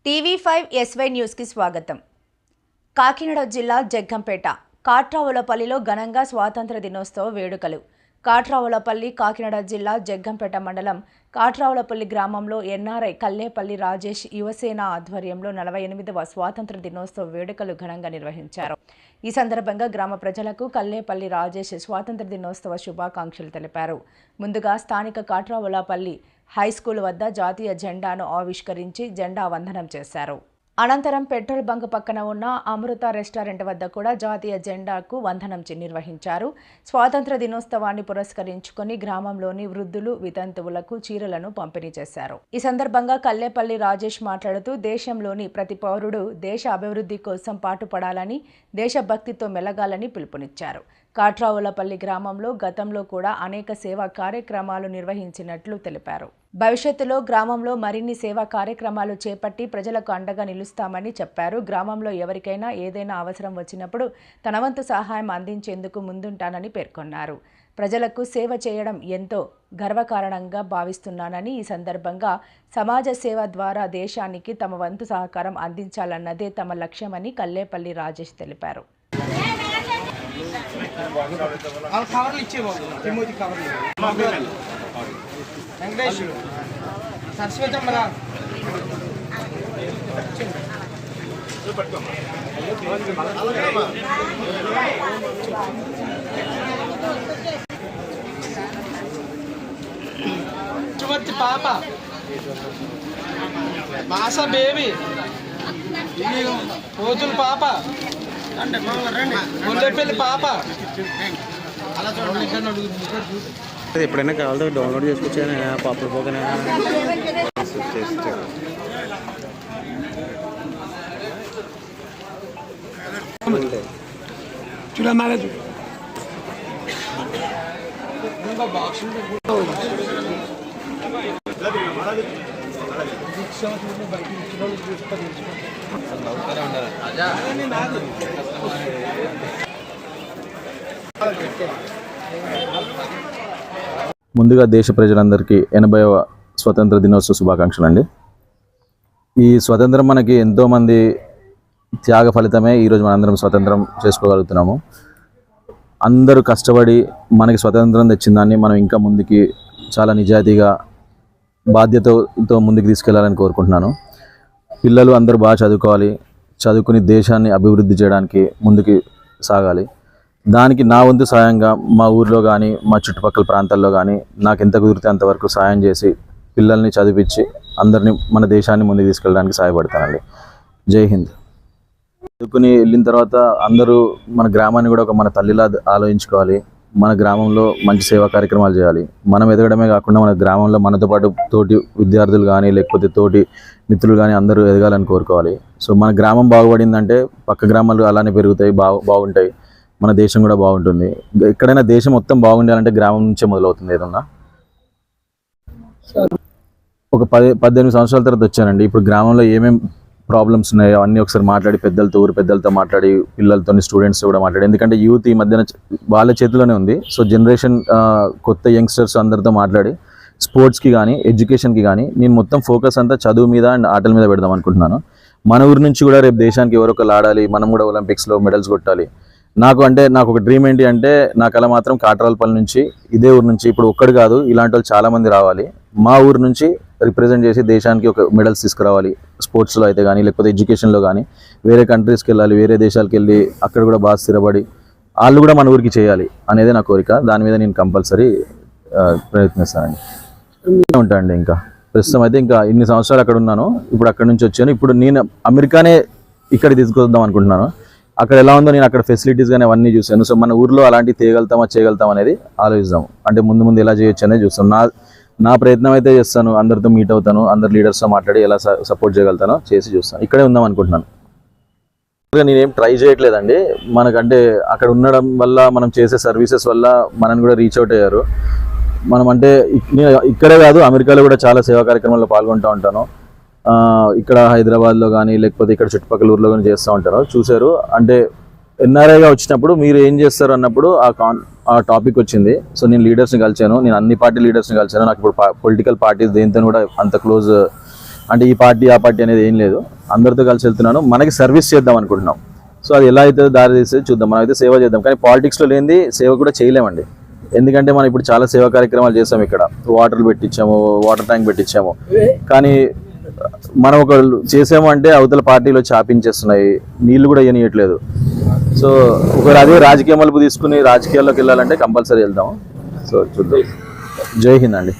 TV5 SY న్యూస్కి స్వాగతం. కాకినాడ జిల్లా జగ్గంపేట కాట్రావులపల్లిలో ఘనంగా స్వాతంత్ర దినోత్సవ వేడుకలు. కాట్రావులపల్లి కాకినాడ జిల్లా జగ్గంపేట మండలం కాట్రావులపల్లి గ్రామంలో ఎన్ఆర్ఐ కల్లేపల్లి రాజేష్ యువసేన ఆధ్వర్యంలో 48వ స్వాతంత్ర దినోత్సవ వేడుకలు ఘనంగా నిర్వహించారు. ఈ సందర్భంగా గ్రామ ప్రజలకు కల్లేపల్లి రాజేష్ స్వాతంత్ర దినోత్సవ శుభాకాంక్షలు తెలిపారు. ముందుగా స్థానిక కాట్రావులపల్లి హైస్కూల్ వద్ద జాతీయ జెండాను ఆవిష్కరించి జెండా వందనం చేశారు. అనంతరం పెట్రోల్ బంక్ పక్కన ఉన్న అమృత రెస్టారెంట్ వద్ద కూడా జాతీయ జెండాకు వందనం నిర్వహించారు. స్వాతంత్ర దినోత్సవాన్ని పురస్కరించుకొని గ్రామంలోని వృద్ధులు వితంతువులకు చీరలను పంపిణీ చేశారు. ఈ సందర్భంగా కల్లేపల్లి రాజేష్ మాట్లాడుతూ దేశంలోని ప్రతి పౌరుడు దేశ అభివృద్ధి కోసం పాటుపడాలని, దేశభక్తితో మెలగాలని పిలుపునిచ్చారు. కాట్రావులపల్లి గ్రామంలో గతంలో కూడా అనేక సేవా కార్యక్రమాలు నిర్వహించినట్లు తెలిపారు. భవిష్యత్తులో గ్రామంలో మరిన్ని సేవా కార్యక్రమాలు చేపట్టి ప్రజలకు అండగా నిలుస్తామని చెప్పారు. గ్రామంలో ఎవరికైనా ఏదైనా అవసరం వచ్చినప్పుడు తన వంతు సహాయం అందించేందుకు ముందుంటానని పేర్కొన్నారు. ప్రజలకు సేవ చేయడం ఎంతో గర్వకారణంగా భావిస్తున్నానని, ఈ సందర్భంగా సమాజ సేవ ద్వారా దేశానికి తమ వంతు సహకారం అందించాలన్నదే తమ లక్ష్యమని కల్లేపల్లి రాజేష్ తెలిపారు. పాప మాస బేబీ రోజుల పాప ముల్లెపల్లి పాప ఎప్పుడైనా కావాలంటే డౌన్లోడ్ చేసుకొచ్చాను పాపలు పోకనే చూడమాలేదు ముందుగా దేశ ప్రజలందరికీ 80వ స్వతంత్ర దినోత్సవ శుభాకాంక్షలు అండి. ఈ స్వతంత్రం మనకి ఎంతోమంది త్యాగ ఫలితమే ఈరోజు మనందరం స్వతంత్రం చేసుకోగలుగుతున్నాము. అందరూ కష్టపడి మనకి స్వతంత్రం తెచ్చిన దాన్ని మనం ఇంకా ముందుకి చాలా నిజాయితీగా బాధ్యతతో ముందుకు తీసుకెళ్లాలని కోరుకుంటున్నాను. పిల్లలు అందరూ బాగా చదువుకోవాలి, చదువుకుని దేశాన్ని అభివృద్ధి చేయడానికి ముందుకు సాగాలి. దానికి నా వంతు సాయంగా మా ఊర్లో కానీ మా చుట్టుపక్కల ప్రాంతాల్లో కానీ నాకు ఎంత కుదిరితే అంతవరకు సాయం చేసి పిల్లల్ని చదివించి అందరినీ మన దేశాన్ని ముందుకు తీసుకెళ్ళడానికి సహాయపడతానండి. జై హింద్. చదువుకుని వెళ్ళిన తర్వాత అందరూ మన గ్రామాన్ని కూడా ఒక మన తల్లిలా ఆలోచించుకోవాలి. మన గ్రామంలో మంచి సేవా కార్యక్రమాలు చేయాలి. మనం ఎదగడమే కాకుండా మన గ్రామంలో మనతో పాటు తోటి విద్యార్థులు కానీ లేకపోతే తోటి మిత్రులు కానీ అందరూ ఎదగాలని కోరుకోవాలి. సో మన గ్రామం బాగుపడిందంటే పక్క గ్రామాలు అలానే పెరుగుతాయి, బాగుంటాయి. మన దేశం కూడా బాగుంటుంది. ఎక్కడైనా దేశం మొత్తం బాగుండాలంటే గ్రామం నుంచే మొదలవుతుంది. ఏదన్నా ఒక 18 సంవత్సరాల తర్వాత వచ్చానండి. ఇప్పుడు గ్రామంలో ఏమేమి ప్రాబ్లమ్స్ ఉన్నాయో అన్నీ ఒకసారి మాట్లాడి ఊరు పెద్దలతో మాట్లాడి పిల్లలతో స్టూడెంట్స్ కూడా మాట్లాడి, ఎందుకంటే యూత్ ఈ మధ్యన వాళ్ళ చేతిలోనే ఉంది. సో జనరేషన్ కొత్త యంగ్స్టర్స్ అందరితో మాట్లాడి స్పోర్ట్స్కి కానీ ఎడ్యుకేషన్కి కానీ నేను మొత్తం ఫోకస్ అంతా చదువు మీద అండ్ ఆటల మీద పెడదాం అనుకుంటున్నాను. మన ఊరి నుంచి కూడా రేపు దేశానికి ఎవరొకరు ఆడాలి, మనం కూడా ఒలింపిక్స్లో మెడల్స్ కొట్టాలి. నాకు ఒక డ్రీమ్ ఏంటి అంటే నా కళ మాత్రం కాట్రావులపల్లి నుంచి, ఇదే ఊరు నుంచి ఇప్పుడు ఒక్కడు కాదు ఇలాంటి వాళ్ళు చాలామంది రావాలి. మా ఊరు నుంచి రిప్రజెంట్ చేసి దేశానికి ఒక మెడల్స్ తీసుకురావాలి. స్పోర్ట్స్లో అయితే కానీ లేకపోతే ఎడ్యుకేషన్లో కానీ వేరే కంట్రీస్కి వెళ్ళాలి, వేరే దేశాలకు వెళ్ళి అక్కడ కూడా బాగా స్థిరపడి వాళ్ళు కూడా మన ఊరికి చేయాలి అనేదే నా కోరిక. దాని మీద నేను కంపల్సరీ ప్రయత్నిస్తానండి. ఉంటానండి. ఇంకా ప్రస్తుతం అయితే ఇంకా ఇన్ని సంవత్సరాలు అక్కడ ఉన్నాను, ఇప్పుడు అక్కడ నుంచి వచ్చాను. ఇప్పుడు నేను అమెరికానే ఇక్కడ తీసుకొద్దాం అనుకుంటున్నాను. అక్కడ ఎలా ఉందో నేను అక్కడ ఫెసిలిటీస్ కానీ అవన్నీ చూసాను. సో మన ఊర్లో అలాంటివి చేయగలుగుతాం అనేది ఆలోచిద్దాం. అంటే ముందు ఎలా చేయొచ్చు అనేది చూస్తాం. నా ప్రయత్నం అయితే చేస్తాను. అందరితో మీట్ అవుతాను, అందరు లీడర్స్తో మాట్లాడి ఎలా సపోర్ట్ చేయగలుగుతానో చేసి చూస్తాను. ఇక్కడే ఉందాం అనుకుంటున్నాను. నేనేం ట్రై చేయట్లేదండి. మనకంటే అక్కడ ఉండడం వల్ల మనం చేసే సర్వీసెస్ వల్ల మనని కూడా రీచ్ అవుట్ అయ్యారు. మనం అంటే ఇక్కడే కాదు అమెరికాలో కూడా చాలా సేవా కార్యక్రమాల్లో పాల్గొంటూ ఉంటాను. ఇక్కడ హైదరాబాద్లో కానీ లేకపోతే ఇక్కడ చుట్టుపక్కల ఊర్లో కానీ చేస్తూ ఉంటారు. చూశారు అంటే ఎన్ఆర్ఐగా వచ్చినప్పుడు మీరు ఏం చేస్తారు అన్నప్పుడు ఆ టాపిక్ వచ్చింది. సో నేను లీడర్స్ని కలిసాను, నేను అన్ని పార్టీ లీడర్స్ని కలిసాను. నాకు ఇప్పుడు పొలిటికల్ పార్టీస్ దేంతో కూడా అంత క్లోజ్ అంటే ఈ పార్టీ ఆ పార్టీ అనేది ఏం లేదు, అందరితో కలిసి వెళ్తున్నాను. మనకి సర్వీస్ చేద్దాం అనుకుంటున్నాం. సో అది ఎలా అయితే దారి తీసేది చూద్దాం. మనం అయితే సేవ చేద్దాం, కానీ పాలిటిక్స్లో లేనిది సేవ కూడా చేయలేమండి. ఎందుకంటే మనం ఇప్పుడు చాలా సేవా కార్యక్రమాలు చేసాం. ఇక్కడ వాటర్లు పెట్టించాము, వాటర్ ట్యాంక్ పెట్టించాము, కానీ మనం ఒక చేసాము అంటే అవతల పార్టీలో చాపించేస్తున్నాయి, నీళ్లు కూడా ఇవ్వనియట్లేదు. సో ఒకవేళ అదే రాజకీయ మలుపు తీసుకుని రాజకీయాల్లోకి వెళ్ళాలంటే కంపల్సరీ వెళ్దాం. సో చూద్దాం. జై హింద్ అండి.